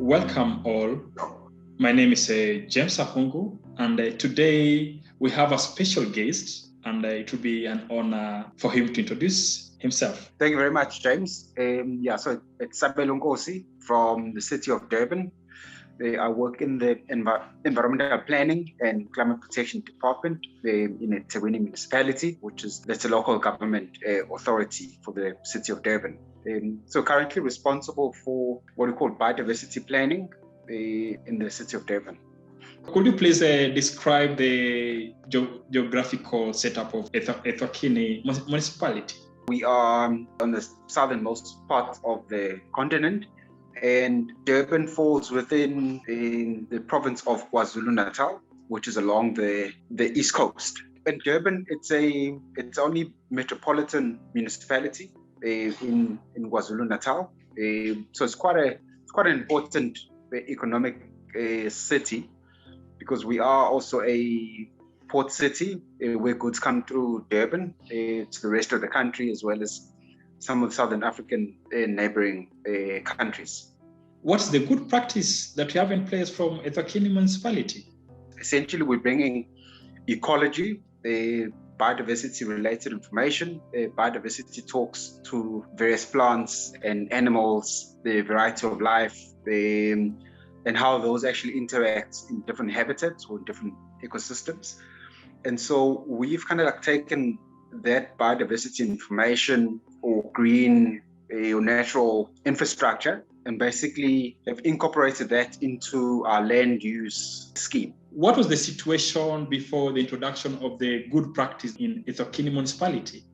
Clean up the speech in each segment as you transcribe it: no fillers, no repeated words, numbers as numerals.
Welcome all. My name is James Afungu, and today we have a special guest, and it will be an honor for him to introduce himself. Thank you very much, James. So it's Sabelo Nkosi from the city of Durban. I work in the Environmental Planning and Climate Protection Department in eThekwini Municipality, that's a local government authority for the city of Durban. So currently responsible for what we call biodiversity planning in the city of Durban. Could you please describe the geographical setup of eThekwini municipality? We are on the southernmost part of the continent, and Durban falls within the province of KwaZulu-Natal, which is along the east coast. In Durban, it's only metropolitan municipality in KwaZulu-Natal. So it's quite an important economic city, because we are also a port city where goods come through Durban to the rest of the country, as well as some of Southern African neighboring countries. What's the good practice that you have in place from eThekwini municipality? Essentially, we're bringing ecology, biodiversity-related information, biodiversity talks to various plants and animals, the variety of life, and how those actually interact in different habitats or different ecosystems. And so we've kind of taken that biodiversity information or green or natural infrastructure and basically have incorporated that into our land use scheme. What was the situation before the introduction of the good practice in eThekwini municipality?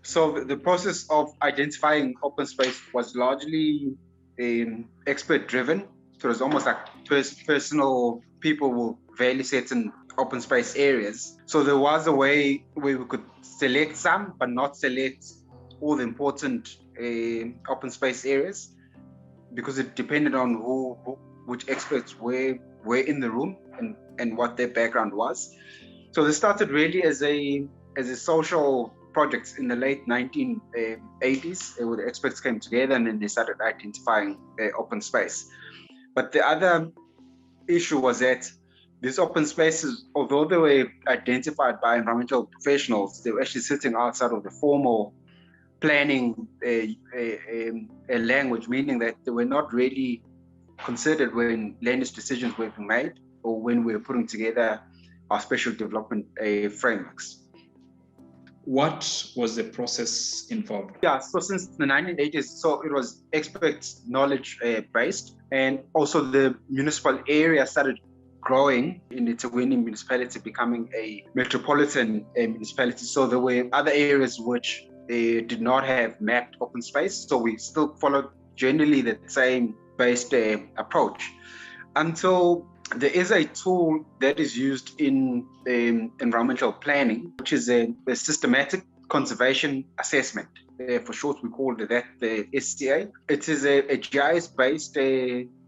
So the process of identifying open space was largely expert driven. So it was almost like personal people will value certain open space areas. So there was a way where we could select some, but not select all the important open space areas, because it depended on which experts were in the room and what their background was. So this started really as a social project in the late 1980s, where the experts came together and then they started identifying open space. But the other issue was that these open spaces, although they were identified by environmental professionals, they were actually sitting outside of the formal planning language, meaning that they were not really considered when land use decisions were being made or when we were putting together our special development frameworks. What was the process involved? Yeah, so since the 1980s, so it was expert knowledge based, and also the municipal area started growing in eThekwini municipality, becoming a metropolitan municipality. So there were other areas which did not have mapped open space. So we still followed generally the same based approach until there is a tool that is used in environmental planning, which is a systematic conservation assessment. For short, we call it that the SCA. It is a GIS-based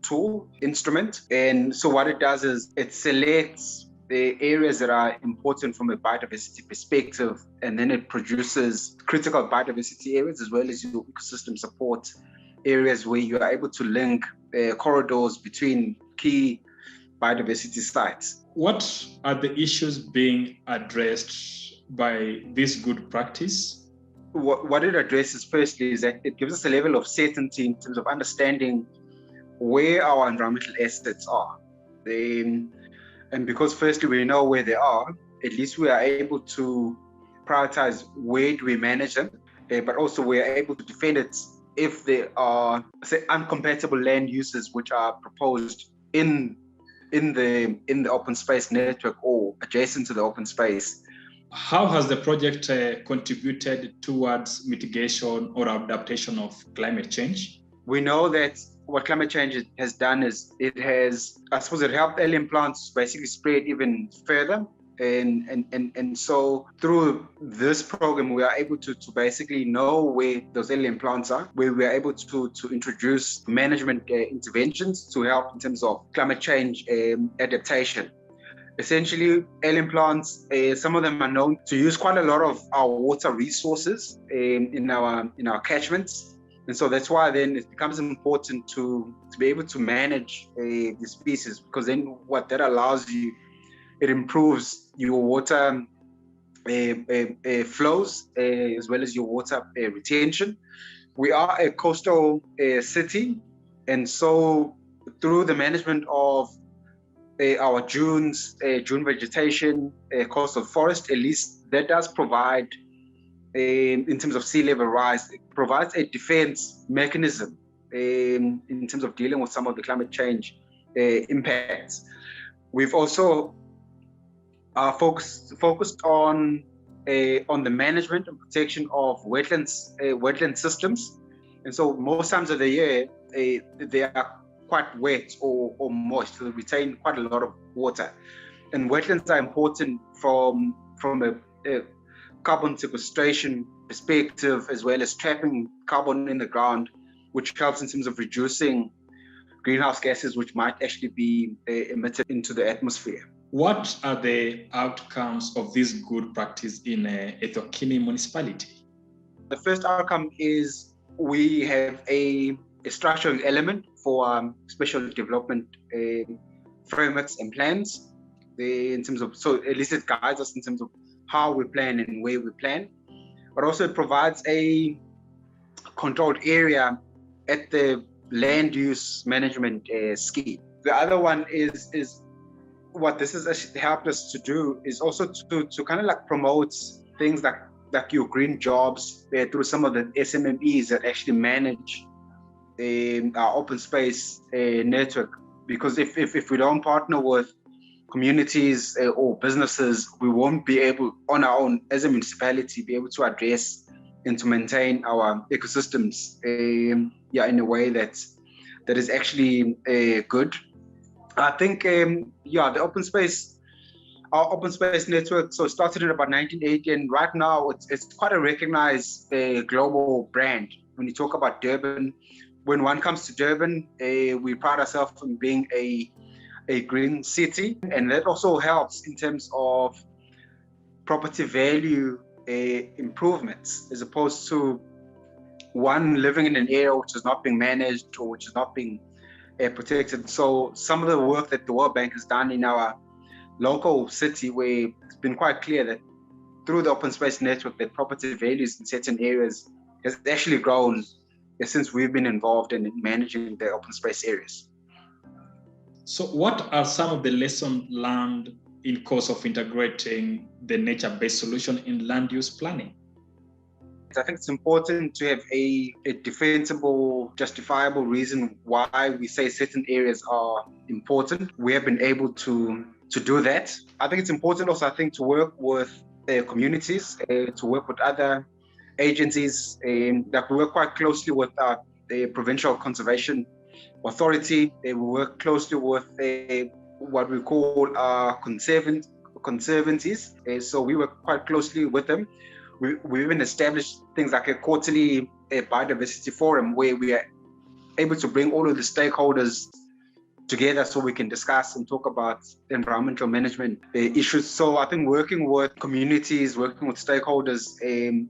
tool instrument, and so what it does is it selects the areas that are important from a biodiversity perspective, and then it produces critical biodiversity areas as well as your ecosystem support areas where you are able to link corridors between key biodiversity sites. What are the issues being addressed by this good practice? What it addresses firstly is that it gives us a level of certainty in terms of understanding where our environmental assets are. And because firstly we know where they are, at least we are able to prioritize where do we manage them, but also we are able to defend it if there are, say, incompatible land uses which are proposed in the open space network or adjacent to the open space. How has the project contributed towards mitigation or adaptation of climate change? We know that what climate change has done is it helped alien plants basically spread even further. And so through this program, we are able to basically know where those alien plants are, where we are able to introduce management interventions to help in terms of climate change adaptation. Essentially, alien plants, some of them are known to use quite a lot of our water resources in our catchments. And so that's why then it becomes important to be able to manage the species, because then what that allows you, it improves your water flows as well as your water retention. We are a coastal city, and so through the management of our June vegetation, coastal forest, at least that does provide, in terms of sea level rise, it provides a defense mechanism in terms of dealing with some of the climate change impacts. We've also focused on the management and protection of wetland systems. And so most times of the year, they are quite wet or moist, so they retain quite a lot of water. And wetlands are important from a carbon sequestration perspective, as well as trapping carbon in the ground, which helps in terms of reducing greenhouse gases, which might actually be emitted into the atmosphere. What are the outcomes of this good practice in eThekwini municipality? The first outcome is we have a structural element for special development frameworks and plans. In terms of, so at least it guides us in terms of how we plan and where we plan, but also it provides a controlled area at the land use management scheme. The other one is what this has actually helped us to do is also to kind of like promote things like your green jobs through some of the SMMEs that actually manage our open space network. Because if we don't partner with communities or businesses, we won't be able on our own as a municipality be able to address and to maintain our ecosystems in a way that is actually good. I think the open space, our open space network, so it started in about 1980, and right now it's quite a recognized global brand. When you talk about Durban, when one comes to Durban, we pride ourselves on being a green city, and that also helps in terms of property value improvements, as opposed to one living in an area which is not being managed or which is not being protected. So some of the work that the World Bank has done in our local city, where it's been quite clear that through the open space network that property values in certain areas has actually grown since we've been involved in managing the open space areas. So what are some of the lessons learned in course of integrating the nature-based solution in land use planning? I think it's important to have a defensible, justifiable reason why we say certain areas are important. We have been able to do that. I think it's important also, to work with communities, to work with other agencies, that we work quite closely with the Provincial Conservation Authority. We work closely with what we call conservancies. So we work quite closely with them. We even established things like a quarterly biodiversity forum where we are able to bring all of the stakeholders together so we can discuss and talk about environmental management issues. So I think working with communities, working with stakeholders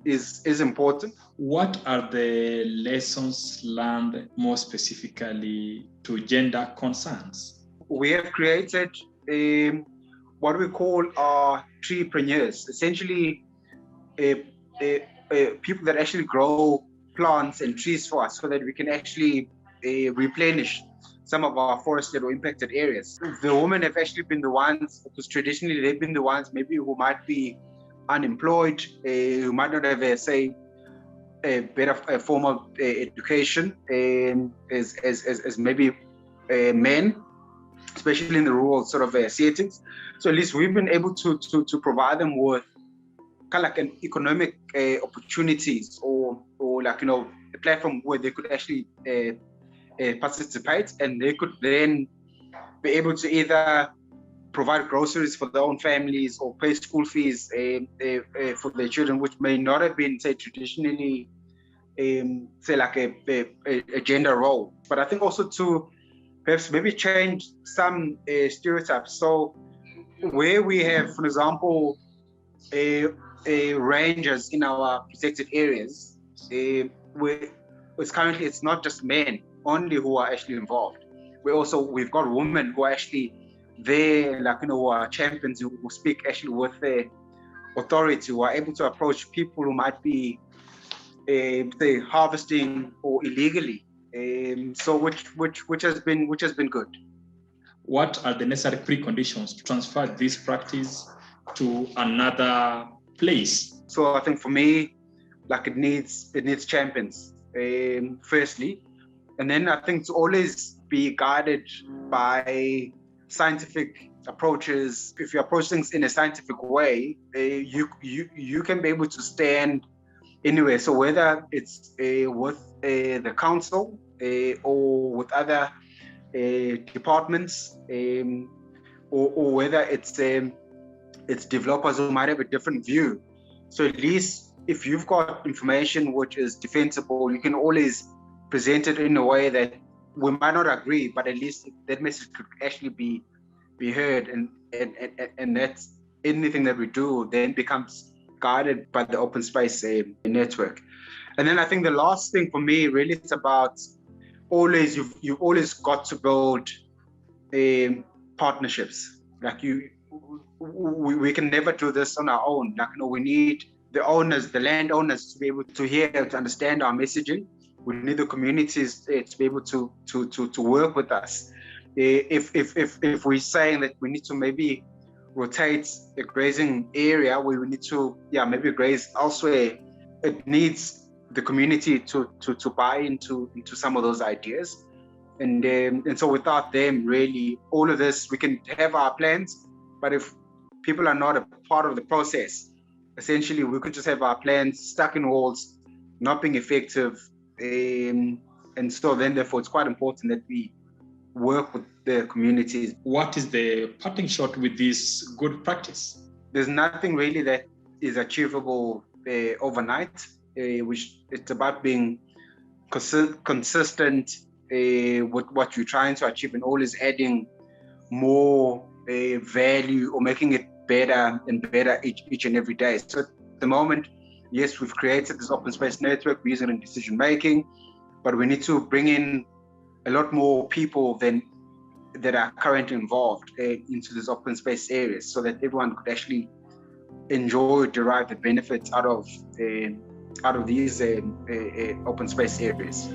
is important. What are the lessons learned more specifically to gender concerns? We have created what we call our treepreneurs, essentially people that actually grow plants and trees for us so that we can actually replenish some of our forested or impacted areas. The women have actually been the ones, because traditionally they've been the ones maybe who might be unemployed, who might not have, a better formal education as maybe men, especially in the rural sort of settings. So at least we've been able to provide them with kind of like an economic opportunities or like, a platform where they could actually participate, and they could then be able to either provide groceries for their own families or pay school fees for their children, which may not have been, say, traditionally, say, like a gender role. But I think also to perhaps maybe change some stereotypes. So where we have, for example, rangers in our protected areas, it's not just men only who are actually involved. We've got women who are actually there, like, who are champions, who speak actually with their authority, who are able to approach people who might be say harvesting or illegally. So which has been good. What are the necessary preconditions to transfer this practice to another place? So I think for me, like, it needs champions, firstly, and then I think to always be guided by scientific approaches. If you approach things in a scientific way, you can be able to stand anywhere. So whether it's with the council or with other departments, or whether it's developers who might have a different view. So at least if you've got information which is defensible, you can always present it in a way that we might not agree, but at least that message could actually be heard, and that's anything that we do then becomes guided by the open space network. And then I think the last thing for me really is about you've always got to build partnerships. Like we can never do this on our own. Like, we need the owners, the landowners, to be able to hear, to understand our messaging. We need the communities to be able to work with us. If we're saying that we need to maybe rotate a grazing area where we need to maybe graze elsewhere, it needs the community to buy into some of those ideas. And so without them, really, all of this, we can have our plans, but if people are not a part of the process, essentially we could just have our plans stuck in walls, not being effective. And so then therefore it's quite important that we work with the communities. What is the parting shot with this good practice? There's nothing really that is achievable overnight, which it's about being consistent with what you're trying to achieve, and always adding more value or making it better and better each and every day. So at the moment, yes, we've created this open space network, we're using it in decision making, but we need to bring in a lot more people that are currently involved into these open space areas, so that everyone could actually derive the benefits out of these open space areas.